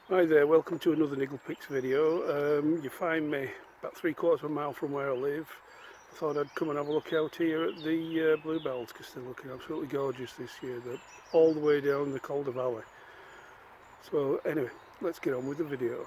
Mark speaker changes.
Speaker 1: Hi there, welcome to another Niggle Pics video. You find me about 3/4 of a mile from where I live. I thought I'd come and have a look out here at the Bluebells because they're looking absolutely gorgeous this year. They're all the way down the Calder Valley. So anyway, let's get on with the video.